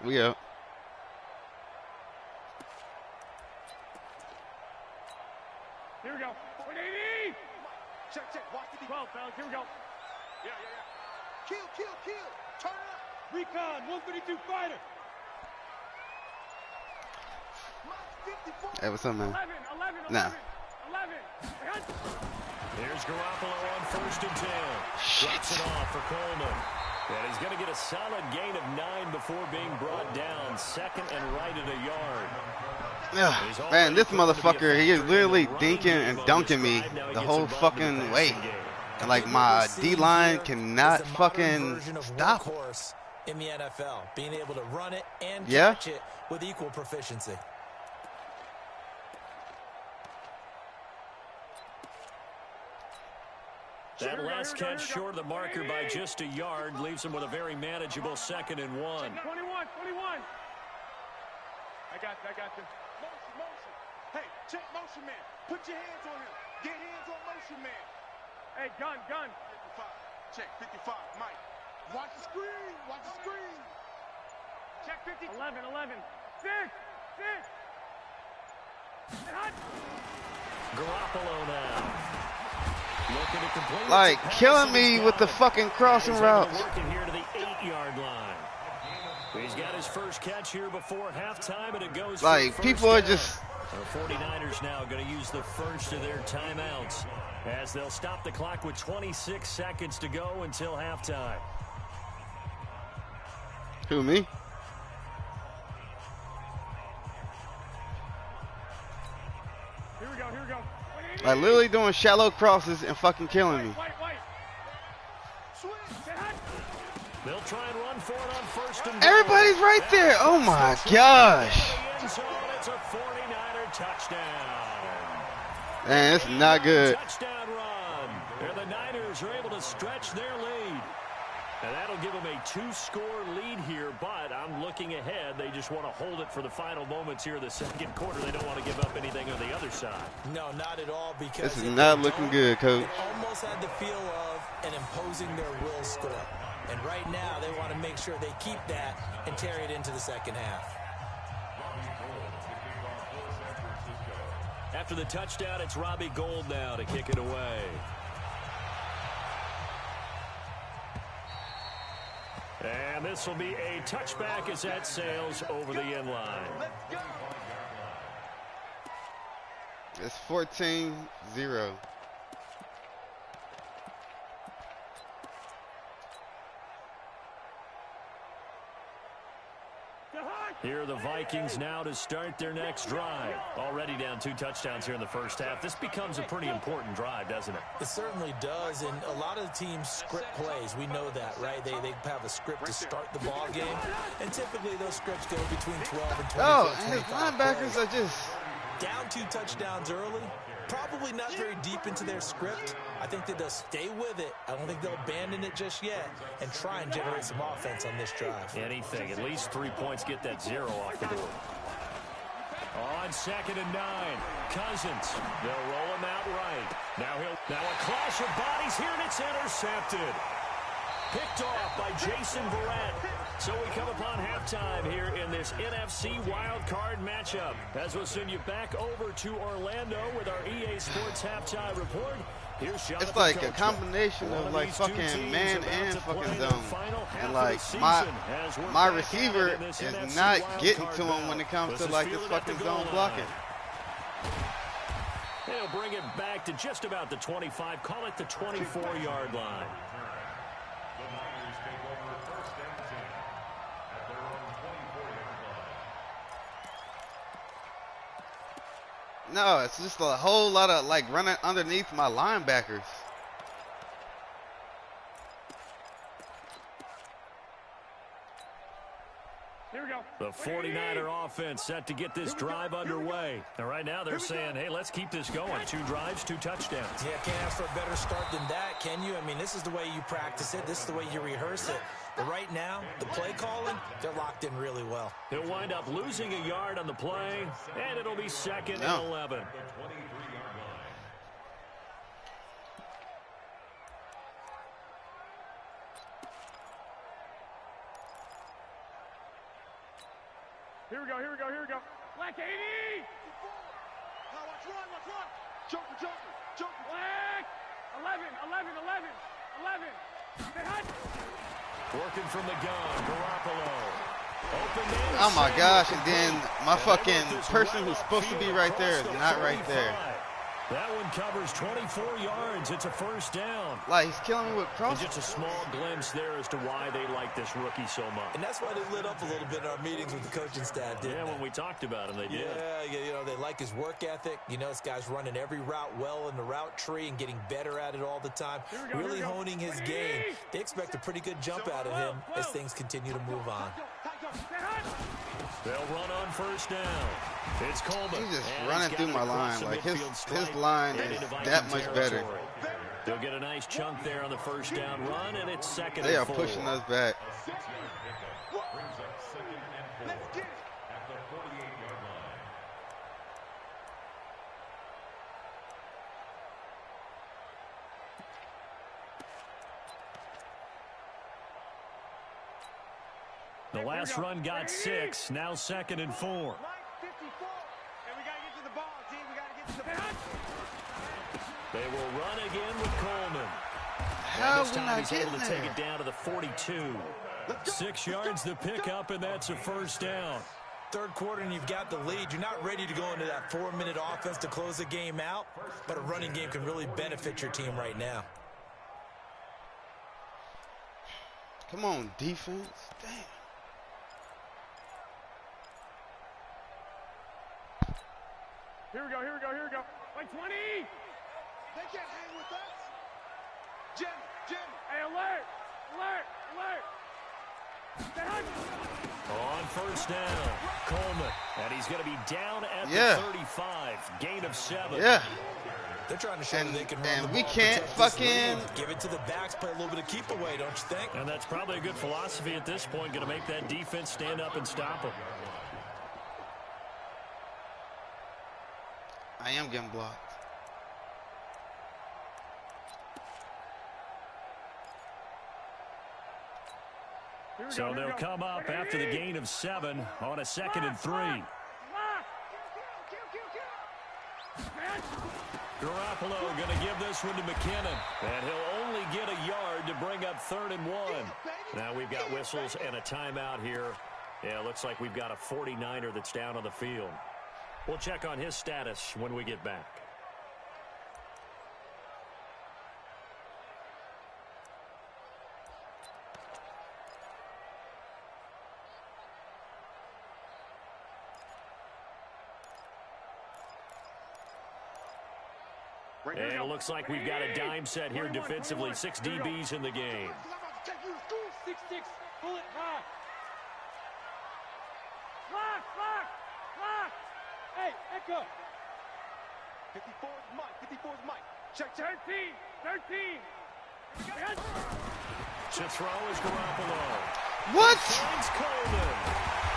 We up. Here we go. 180. Check. Watch the 12, fellas. Here we go. Yeah. Kill. Turn it up. Recon, 132 fighter. Hey, what's up, man? 11. Nah. 11. There's Garoppolo on 1st and 10. Shit. Drops it off for Coleman. And he's going to get a solid gain of 9 before being brought down. 2nd and right at a yard. Ugh, man, this motherfucker, he is literally dinking and dunking me the whole fucking way. And like my D-line cannot fucking stop. In the NFL, being able to run it and Yeah. catch it with equal proficiency. That last catch short of the marker by just a yard leaves him with a very manageable 2nd and 1. 21. I got you. Motion. Hey, check motion man. Put your hands on him. Get hands on motion man. Hey, gun. 55. Check 55. Mike. Watch the screen. Check 50. 11. 6. Garoppolo now. Looking to complete. Like, killing me with the fucking crossing routes. Working here to the 8-yard line. He's got his first catch here before halftime, and it goes Like, for people are just... The 49ers now going to use the first of their timeouts as they'll stop the clock with 26 seconds to go until halftime. Who, me? Here we go. Like, literally doing shallow crosses and fucking killing me. White. They'll try and run for it on 1st and Everybody's right there. Oh my gosh. It's a 49er touchdown. Man, this is not good. Touchdown run. And the Niners are able to stretch their lead. And that'll give them a 2-score lead here, but I'm looking ahead. They just want to hold it for the final moments here in the 2nd quarter. They don't want to give up anything on the other side. No, not at all, because This is not looking good, coach. it almost had the feel of an imposing their will score. And right now, they want to make sure they keep that and carry it into the 2nd half. After the touchdown, it's Robbie Gould now to kick it away. And this will be a touchback as that sails over the end line. It's 14-0. Here are the Vikings now to start their next drive. Already down 2 touchdowns here in the first half. This becomes a pretty important drive, doesn't it? It certainly does, and a lot of the teams script plays. We know that, right? They have a script to start the ball game, and typically those scripts go between 12 and 24, Oh, and his 25 linebackers plays. are just... Down 2 touchdowns early, probably not very deep into their script. I think that they'll stay with it. I don't think they'll abandon it just yet and try and generate some offense on this drive. Anything. At least 3 points, get that 0 off the board. On 2nd and 9, Cousins. They'll roll him out right. Now a clash of bodies here, and it's intercepted. Picked off by Jason Verrett. So we come upon halftime here in this NFC wildcard matchup. As we'll send you back over to Orlando with our EA Sports halftime report. Here's Jonathan It's like a Coachman. combination of like These two fucking teams man about and to play fucking their zone. final half And of like the season as we're my back receiver at it in this is NFC not wildcard getting to him battle. when it comes This to is like this fielded at the fucking goal zone line. blocking. They'll bring it back to just about the 25. Call it the 24-yard line. No, it's just a whole lot of like running underneath my linebackers. Here we go. The 49er offense set to get this drive underway. And right now they're saying, hey, let's keep this going. 2 drives, 2 touchdowns. Yeah, can't ask for a better start than that, can you? I mean, this is the way you practice it. This is the way you rehearse it. But right now, the play calling, they're locked in really well. He'll wind up losing a yard on the play, and it'll be 2nd and 11. Here we go, here we go, here we go. Black 80! Now watch run. Joker. Black! 11, 11, 11, 11. Stay hot. Working from the gun, Garoppolo. Open man. Oh my gosh, and then my fucking person who's supposed to be right there is not right there. That one covers 24 yards. It's a first down. Like, he's killing me with And cross. just a small glimpse there as to why they like this rookie so much. And that's why they lit up a little bit in our meetings with the coaching staff, didn't Yeah, they? when we talked about him, they did. Yeah, you know, they like his work ethic. You know, this guy's running every route well in the route tree and getting better at it all the time. Really honing his game. They expect a pretty good jump out of him as things continue to move on. They'll run on first down. It's Coleman. He's just And running he's through got my it across line. the Like, midfield his stripe line and is into that Viking much better. territory. They'll get a nice chunk there on the first down run, and it's second They and are 4. pushing us back. Let's get it. The last run got 6, now second and 4. Line 54. And we got to get to the ball, team. We got to get to the ball. They will run again with Coleman. How And this we time not he's able getting to take there? it down to the 42. 6 yards to pick up, and that's a first down. Third quarter and you've got the lead. You're not ready to go into that 4-minute offense to close the game out, but a running game can really benefit your team right now. Come on, defense. Damn. Here we go, here we go, here we go. Like 20! They can't hang with us. Jimmy. Hey, alert! Alert! Alert! Stay hot. On first down, Coleman. And he's going to be down at Yeah. the 35. Gain of 7. Yeah. They're trying to show And- that they can run and the ball, we can't protect this fucking- lead. Give it to the backs, play a little bit of keep away, don't you think? And that's probably a good philosophy at this point. Going to make that defense stand up and stop him. I am getting blocked. Here we go, So here we they'll go. come up Hey, after the hey, gain of 7 on a 2nd and 3. Lock! Stay hot. Garoppolo going to give this one to McKinnon. And he'll only get a yard to bring up 3rd and 1. Now we've got whistles and a timeout here. Yeah, it looks like we've got a 49er that's down on the field. We'll check on his status when we get back. And it looks like we've got a dime set here defensively. 6 DBs in the game. 6-6. Pull it. Lock. Lock. Hey, echo. 54 is Mike. Check. 13. Stay hot. To throw is Garoppolo. What? Finds Coleman.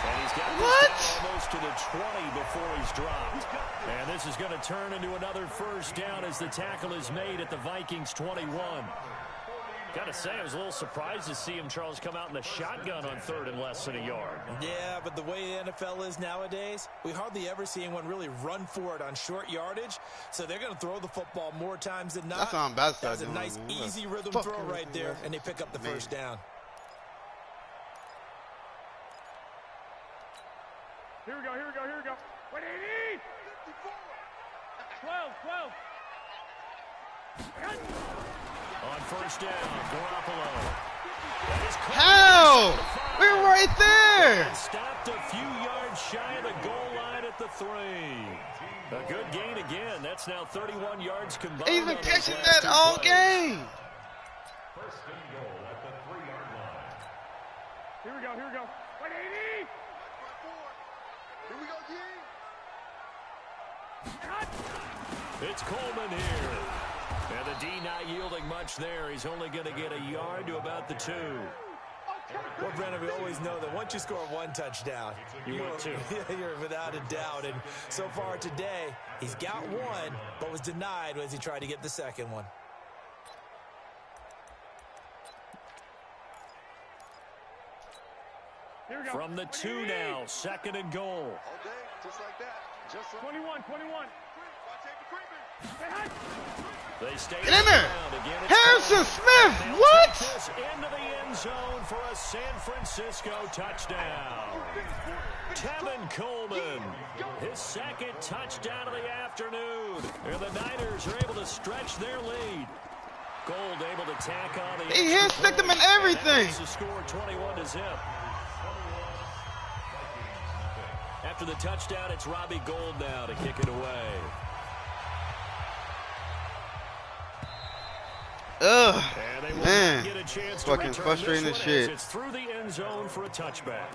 And he's got this What? down almost to the 20 before he's dropped. And this is going to turn into another first down as the tackle is made at the Vikings 21. Got to say, I was a little surprised to see him, Charles, come out in the shotgun on 3rd and less than a yard. Yeah, but the way the NFL is nowadays, we hardly ever see anyone really run for it on short yardage. So they're going to throw the football more times than not. That's what I'm about to start That's a doing, nice, man. easy rhythm Fuck throw everything right there, else. and they pick up the Man. first down. Here we go. 180. 12. On first down, Garoppolo. That is caught. How? We're right there. And stopped a few yards shy of the goal line at the 3. A good gain again. That's now 31 yards combined. He's been on those catching last that 2 all plays. game. Here we go. 180. Here we go, G. It's Coleman here. And the D not yielding much there. He's only going to get a yard to about the 2. Well, Brennan, we always know that once you score 1 touchdown, You win 2. You're without a doubt. And so far today, he's got 1, but was denied as he tried to get the second one. From the 2 now, 2nd and goal. All day, just like that. Just like 21. They stay Get in there. again, Harrison Smith, They'll what? take this into the end zone for a San Francisco touchdown. Tevin Coleman, his 2nd touchdown of the afternoon. And the Niners are able to stretch their lead. Gold able to tack on the He hit, stick them in everything. The score 21-0. After the touchdown, it's Robbie Gould now to kick it away. Ugh, And they will man, get a chance to fucking return frustrating this as one as shit. it's through the end zone for a touchback.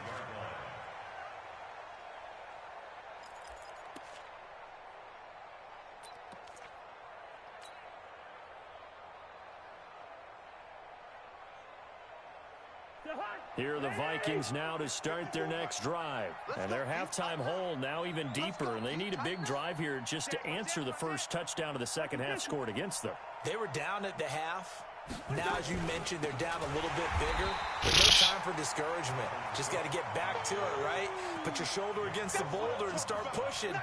Here are the Vikings now to start their next drive. And their halftime hole now even deeper, and they need a big drive here just to answer the first touchdown of the second half scored against them. They were down at the half. Now, as you mentioned, they're down a little bit bigger, but no time for discouragement. Just got to get back to it, right? Put your shoulder against the boulder and start pushing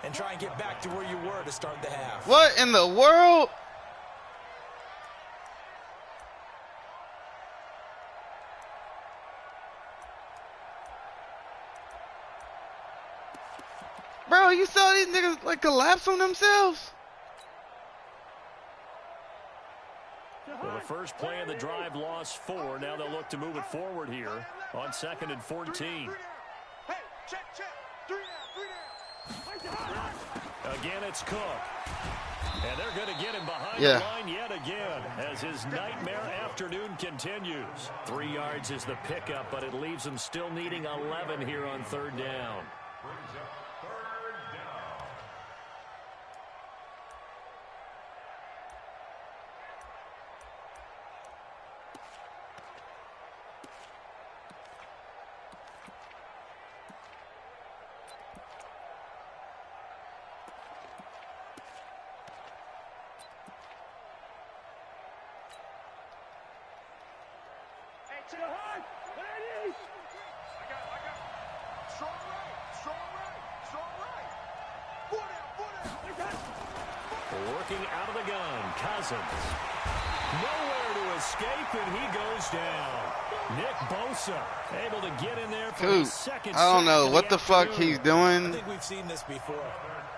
and try and get back to where you were to start the half. What in the world? Bro, you saw these niggas like collapse on themselves? Well, the first play of the drive lost 4. Now they'll look to move it forward here on 2nd and 14. Hey, check. 3 down. Again, it's Cook. And they're going to get him behind Yeah. the line yet again as his nightmare afternoon continues. 3 yards is the pickup, but it leaves him still needing 11 here on 3rd down. To the high. Ladies. I got. Strong right. 4 down. Working out of the gun, Cousins. Nowhere to escape, and he goes down. Nick Bosa able to get in there for Dude, his second. I don't know sack of what the fuck afternoon. he's I doing. think we've seen this before.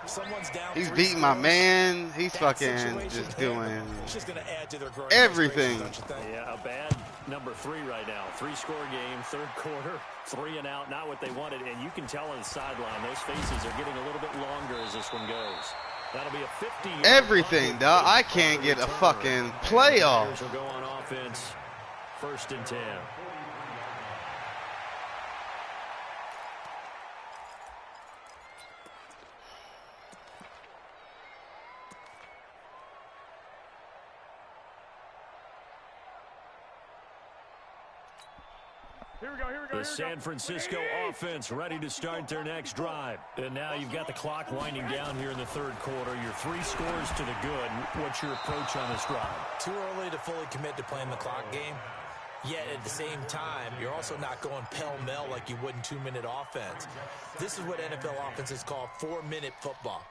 Someone's down. He's 3 beating my scores. man. He's That fucking situation just there, doing it's just going to add to their growing everything. frustration, don't you think? Yeah, a bad number 3 right now. 3-score game, 3rd quarter, 3 and out, not what they wanted. And you can tell on the sideline, those faces are getting a little bit longer as this one goes. That'll be a 50-yard everything, dog. I can't get a fucking playoff. Bears will go on offense, 1st and 10. Here we go. The San Francisco offense ready to start their next drive. And now you've got the clock winding down here in the 3rd quarter. Your 3 scores to the good. What's your approach on this drive? Too early to fully commit to playing the clock game. Yet at the same time, you're also not going pell-mell like you would in 2-minute offense. This is what NFL offenses call 4-minute football.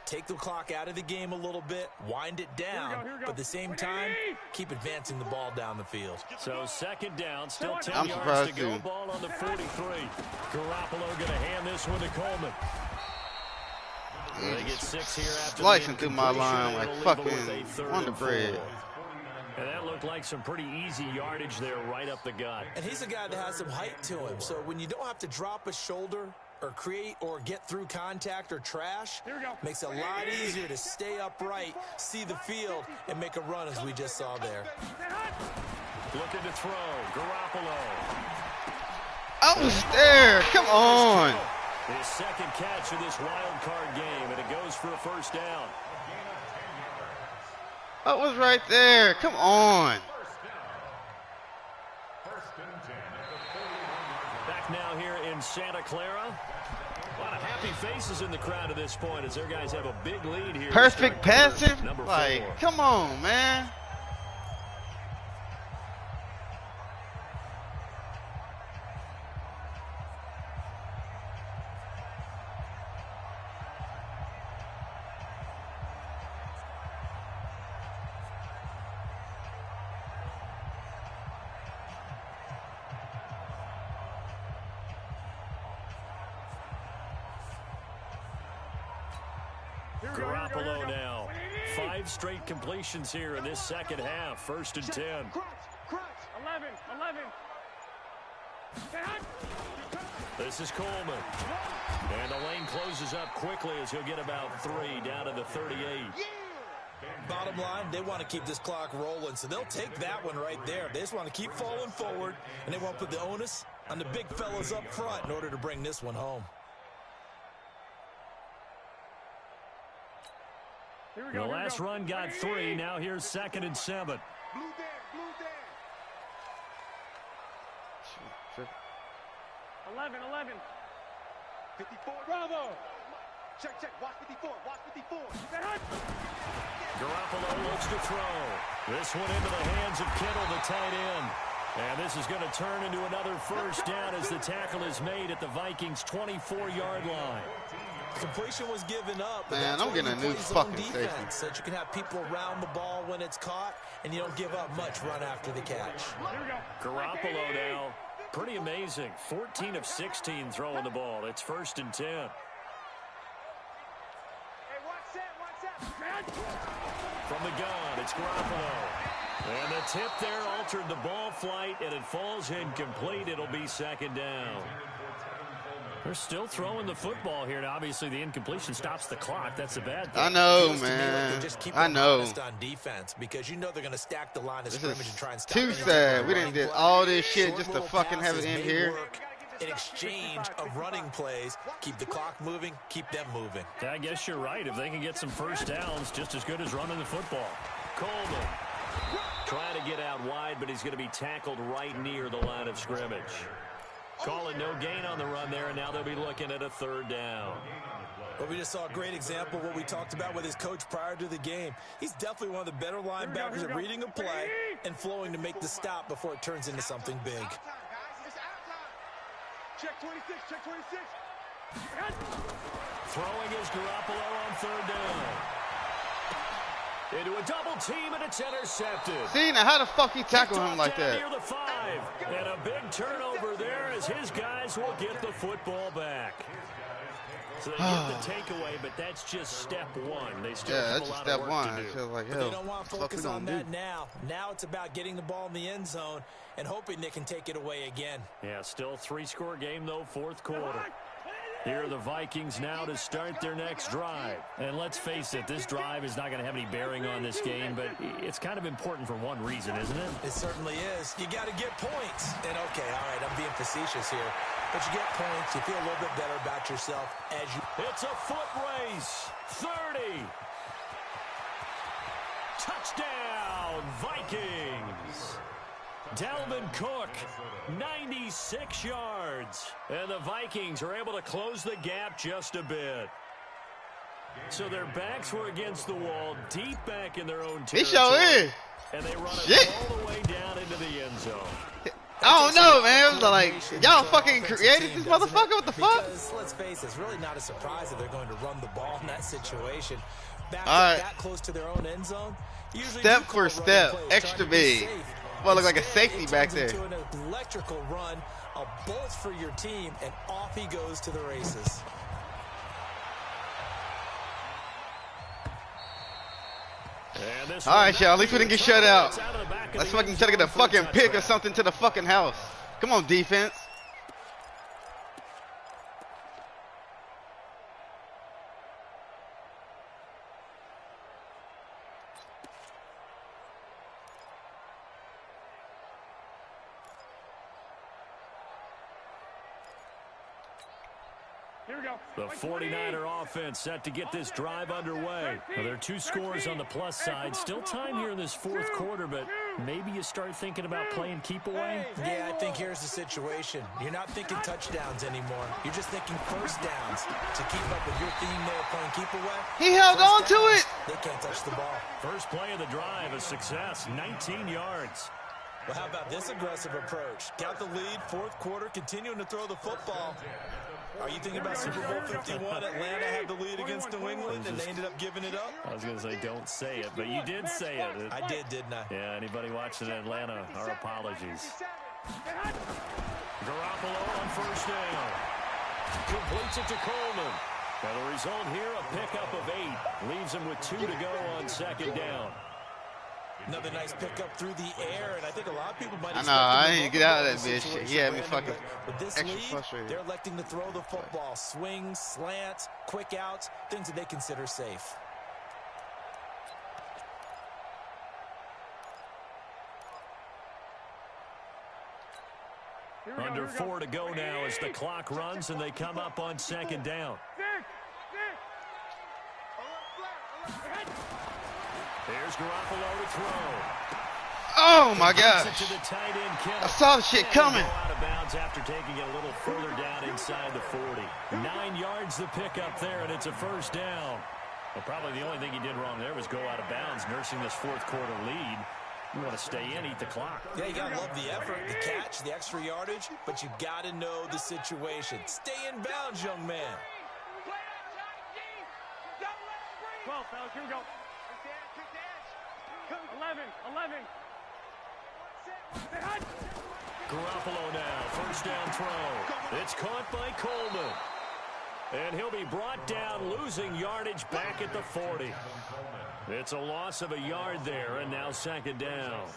Take the clock out of the game a little bit, wind it down, but at the same time, keep advancing the ball down the field. So 2nd down, still 10 I'm yards surprised to go. too. Ball on the 43. Garoppolo going to hand this one to Coleman. They get 6 here after Slicing the through my line like incompletion. It'll leave them with a fucking 3rd Wonder and 4. Bread. And that looked like some pretty easy yardage there right up the gut. And he's a guy that has some height to him, so when you don't have to drop a shoulder or create or get through contact or trash, makes it a lot easier to stay upright, see the field, and make a run as we just saw there. Looking to throw, Garoppolo. I was there. Come on. His 2nd catch of this wild card game, and it goes for a 1st down. I was right there. Come on. Back now here in Santa Clara. A lot of happy faces in the crowd at this point as their guys have a big lead here. Perfect passing. Number 4. Like, come on, man. Garoppolo now. 5 straight completions here in this second half. 1st and 10. 11. This is Coleman. And the lane closes up quickly as he'll get about 3 down to the 38. Bottom line, they want to keep this clock rolling, so they'll take that one right there. They just want to keep falling forward, and they want to put the onus on the big fellas up front in order to bring this one home. The last run got 3. Now here's 2nd and 7. Blue down. 11. 54. Bravo. Check. Watch 54. Garoppolo looks to throw. This one into the hands of Kittle, the tight end. And this is going to turn into another 1st down as the tackle is made at the Vikings' 24-yard line. Completion was given up. Man, I'm getting a new fucking safety. So that you can have people around the ball when it's caught, and you don't give up much run after the catch. Garoppolo now, pretty amazing. 14 of 16 throwing the ball. It's 1st and 10. Hey, watch that. From the gun, it's Garoppolo. And the tip there altered the ball flight, and it falls incomplete. It'll be 2nd down. They're still throwing the football here. Now, obviously, the incompletion stops the clock. That's a bad thing. I know, Feels to me like man. they're just keeping I them know. honest on defense because you know they're going to stack the line of This scrimmage is and try and stop too anything sad. from We running didn't did play. all this shit Short just to little fucking have it passes in may here. work in exchange of running plays. Keep the clock moving, keep them moving. I guess you're right. If they can get some 1st downs, just as good as running the football. Coleman trying to get out wide, but he's going to be tackled right near the line of scrimmage. Call it no gain on the run there, and now they'll be looking at a 3rd down. Well, we just saw a great example of what we talked about with his coach prior to the game. He's definitely one of the better linebackers at reading a play and flowing to make the stop before it turns into something big. Check 26. Throwing is Garoppolo on 3rd down. Into a double team, and it's intercepted. See, now how the fuck he tackle him like that? Near the 5, and a big turnover there as his guys will get the football back. So they get the takeaway, but that's just step 1. They still have a lot of work to do. It's just like, But they don't want to what the fuck we focus on gonna that do? now. Now it's about getting the ball in the end zone and hoping they can take it away again. Yeah, still 3-score game, though, 4th quarter. Here are the Vikings now to start their next drive. And let's face it, this drive is not going to have any bearing on this game, but it's kind of important for one reason, isn't it? It certainly is. You got to get points. And, okay, all right, I'm being facetious here. But you get points, you feel a little bit better about yourself as you... It's a foot race. 30. Touchdown, Vikings. Dalvin Cook, 96 yards. And the Vikings are able to close the gap just a bit. So their backs were against the wall, deep back in their own territory. He sure is. And they run Shit. it all the way down into the end zone. I don't know, man. Like, y'all fucking created this motherfucker? What the fuck? Because, let's face it, it's really not a surprise that they're going to run the ball in that situation. Back All right. that close to their own end zone. Usually Step do call for running step, plays, extra trying to be big. safe. Well, look like a Instead, safety it back turns there. into an electrical run, a bolt for your team, and off he goes to the races. All right, y'all. At least we didn't get shut out. Let's fucking try to get a fucking pick or something to the fucking house. Come on, defense. The 49er offense set to get this drive underway. Well, there are 2 scores on the plus side. Still time here in this 4th quarter, but maybe you start thinking about playing keep away. Yeah, I think here's the situation. You're not thinking touchdowns anymore. You're just thinking 1st downs. To keep up with your theme there playing keep away. He held on to it. They can't touch the ball. First play of the drive, a success, 19 yards. Well, how about this aggressive approach? Got the lead, 4th quarter, continuing to throw the football. Are you thinking about Super Bowl 51? Atlanta had the lead against New England, and they ended up giving it up? I was going to say don't say it, but you did say it. I did, didn't I? Yeah, anybody watching Atlanta, our apologies. Garoppolo on 1st down. Completes it to Coleman. Now the result here, a pickup of 8. Leaves him with 2 to go on second down. Another nice pickup through the air, and I think a lot of people might I expect know, I him to ain't get run out the of that bitch. situation, He had me Brandon, fucking but with this extra lead, frustrated. they're electing to throw the football. Swings, slants, quick outs, things that they consider safe. Under 4 to go now as the clock runs and they come up on second down. Here's Garoppolo to throw. Oh my gosh! I saw the shit coming. Out of bounds after taking it a little further down inside the 40. 9 yards the pickup there, and it's a first down. Well, probably the only thing he did wrong there was go out of bounds, nursing this fourth quarter lead. You want to stay in, eat the clock. Yeah, you got to love the effort, the catch, the extra yardage, but you got to know the situation. Stay in bounds, young man. 12, fellas, here we go. 11. Garoppolo now, first down throw. It's caught by Coleman. And he'll be brought down, losing yardage back at the 40. It's a loss of a yard there, and now second down.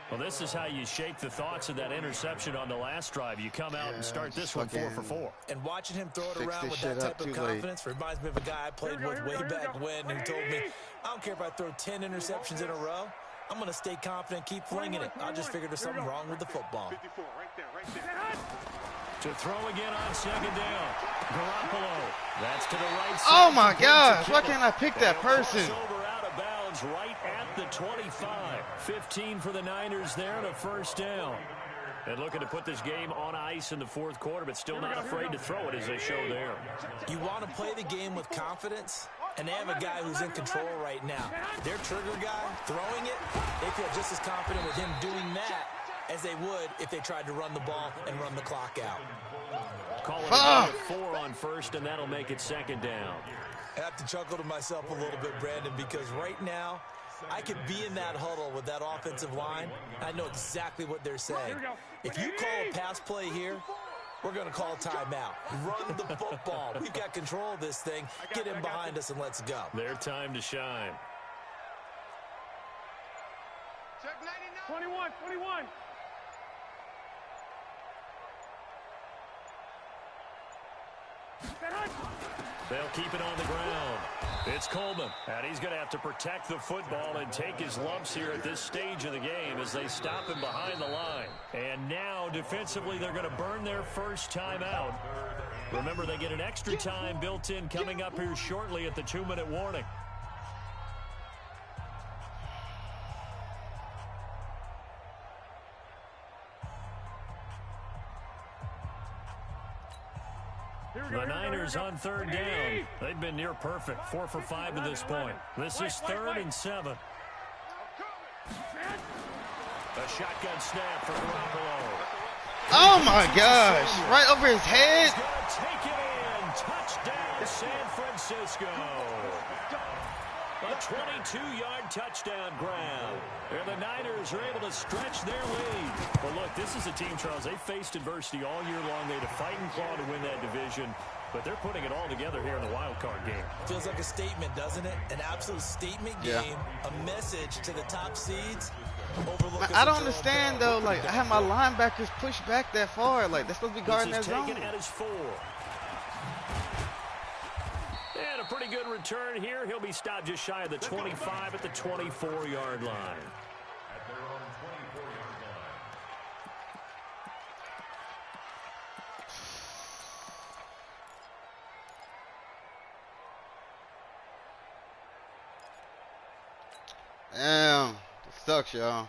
Well, this is how you shake the thoughts of that interception on the last drive. You come out and start this one 4 for 4. And watching him throw it around with that type of confidence reminds me of a guy I played with way back when who told me, I don't care if I throw 10 interceptions in a row. I'm going to stay confident, keep flinging it. I just figured there's something wrong with the football. To throw again on second down. Garoppolo. That's to the right side. Oh my gosh, why can't I pick that person? Over out of bounds right at the 25. 15 for the Niners there and a first down. And looking to put this game on ice in the fourth quarter, but still not afraid to throw it as they show there. You want to play the game with confidence, and they have a guy who's in control right now. Their trigger guy, throwing it, they feel just as confident with him doing that as they would if they tried to run the ball and run the clock out. Call it a 4 on first, and that'll make it second down. I have to chuckle to myself a little bit, Brandon, because right now, I could be in that huddle with that offensive line. I know exactly what they're saying. If you call a pass play here, we're going to call timeout. Run the football. We've got control of this thing. Get him behind us and let's go. Their time to shine. 21. They'll keep it on the ground. It's Coleman, and he's going to have to protect the football and take his lumps here at this stage of the game as they stop him behind the line. And now, defensively, they're going to burn their first time out. Remember, they get an extra time built in coming up here shortly at the 2-minute warning. The Niners on third down. They've been near perfect. 4 for 5 to this point. This is 3rd and 7. A shotgun snap for Garoppolo. Oh my gosh! Right over his head. He's going to take it in. Touchdown, San Francisco. A 22-yard touchdown grab. And the Niners are able to stretch their lead. Well, look, this is a team, Charles. They faced adversity all year long. They had to fight and claw to win that division. But they're putting it all together here in the wild card game. Feels like a statement, doesn't it? An absolute statement game. A message to the top seeds. Man, I don't understand, though. Like, I have my linebackers pushed back that far. Like, they're supposed to be guarding that zone. Taken at his 4. And a pretty good return here. He'll be stopped just shy of the 25 at the 24-yard line. Damn, it sucks, y'all.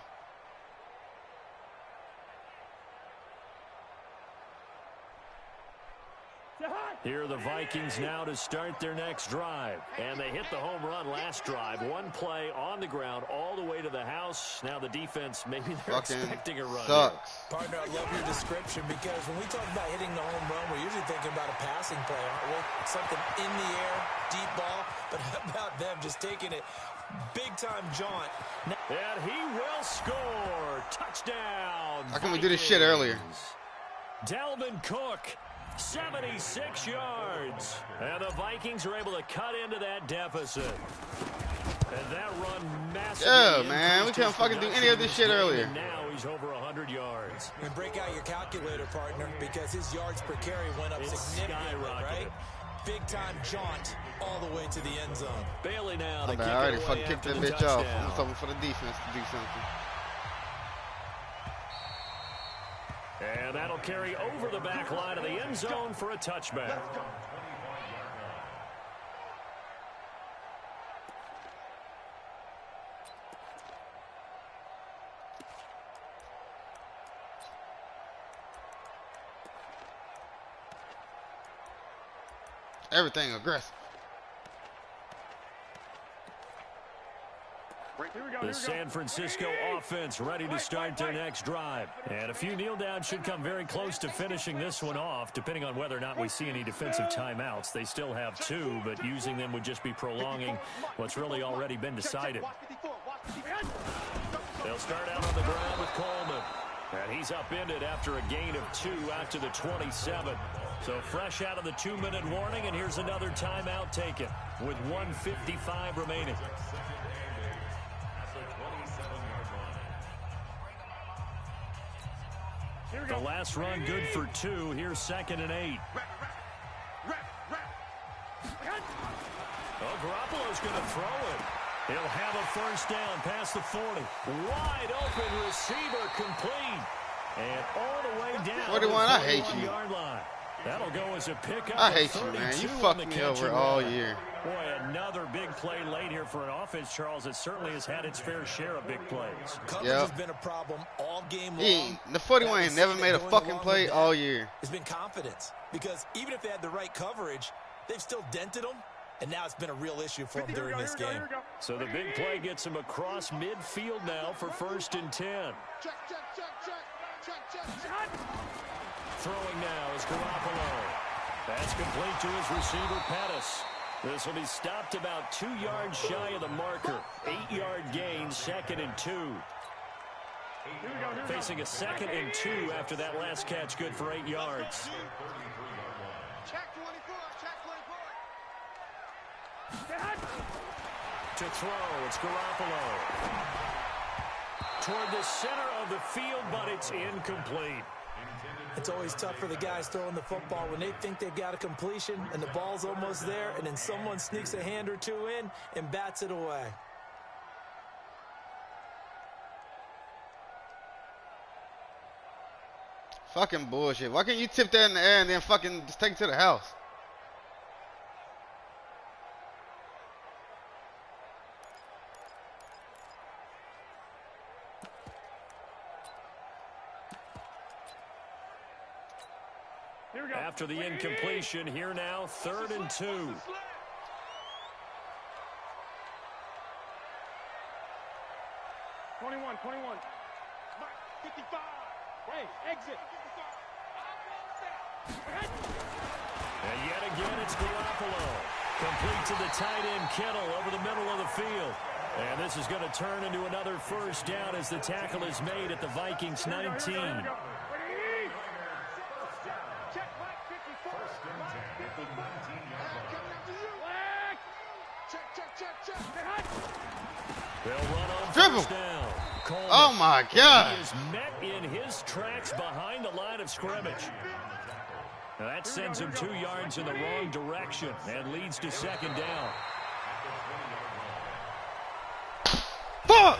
Here are the Vikings now to start their next drive. And they hit the home run last drive. One play on the ground all the way to the house. Now the defense, maybe they're expecting a run. Sucks. Partner, I love your description because when we talk about hitting the home run, we're usually thinking about a passing play, aren't we? Something in the air, deep ball. But how about them just taking it big-time jaunt? And he will score. Touchdown. How can we do this shit earlier? Dalvin Cook. 76 yards. And the Vikings are able to cut into that deficit. And that run massively. Yeah, man, we couldn't fucking do any of this shit earlier. Now he's over 100 yards. And break out your calculator, partner, because his yards per carry went up significantly, right? Big time jaunt all the way to the end zone. Bailey now. I already fucking kicked that bitch off. I'm hoping for the defense to do something. And that'll carry over the back line of the end zone for a touchback. Everything aggressive. The San Francisco offense ready to start their next drive. And a few kneel downs should come very close to finishing this one off, depending on whether or not we see any defensive timeouts. They still have 2, but using them would just be prolonging what's really already been decided. They'll start out on the ground with Coleman. And he's upended after a gain of 2 out to the 27. So fresh out of the 2-minute warning, and here's another timeout taken with 1:55 remaining. The last run good for 2. Here's 2nd and 8. Oh, Garoppolo's going to throw it. He'll have a first down past the 40. Wide open receiver complete. And all the way down 41, I hate you. Yard line. That'll go as a pickup. I hate you, man. You fucked me over all year. Boy, another big play late here for an offense, Charles. It certainly has had its fair share of big plays. Coverage has been a problem all game long. The 41 ain't never made a fucking play all year. It's been confidence, because even if they had the right coverage, they've still dented them, and now it's been a real issue for them during this game. So the big play gets him across midfield now for 1st and 10. Throwing now is Garoppolo. That's complete to his receiver, Pettis. This will be stopped about 2 yards shy of the marker. 8-yard gain, 2nd and 2. Facing a 2nd and 2 after that last catch, good for 8 yards. To throw, it's Garoppolo. Toward the center of the field, but it's incomplete. It's always tough for the guys throwing the football when they think they've got a completion and the ball's almost there, and then someone sneaks a hand or 2 in and bats it away. Fucking bullshit. Why can't you tip that in the air and then fucking just take it to the house? After the incompletion, here now, 3rd and 2. 21. 55. Hey, exit. And yet again, it's Garoppolo. Complete to the tight end, Kittle, over the middle of the field. And this is going to turn into another first down as the tackle is made at the Vikings 19. They'll run on first down. Coleman. Oh my God. He is met in his tracks behind the line of scrimmage. Now that sends him 2 yards in the wrong direction and leads to 2nd down. Fuck!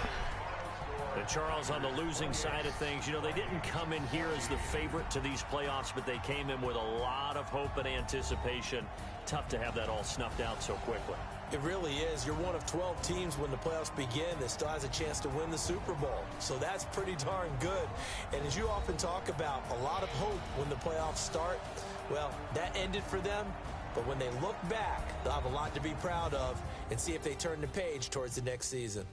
And Charles, on the losing side of things, you know, they didn't come in here as the favorite to these playoffs, but they came in with a lot of hope and anticipation. Tough to have that all snuffed out so quickly. It really is. You're one of 12 teams when the playoffs begin that still has a chance to win the Super Bowl. So that's pretty darn good. And as you often talk about, a lot of hope when the playoffs start. Well, that ended for them. But when they look back, they'll have a lot to be proud of and see if they turn the page towards the next season.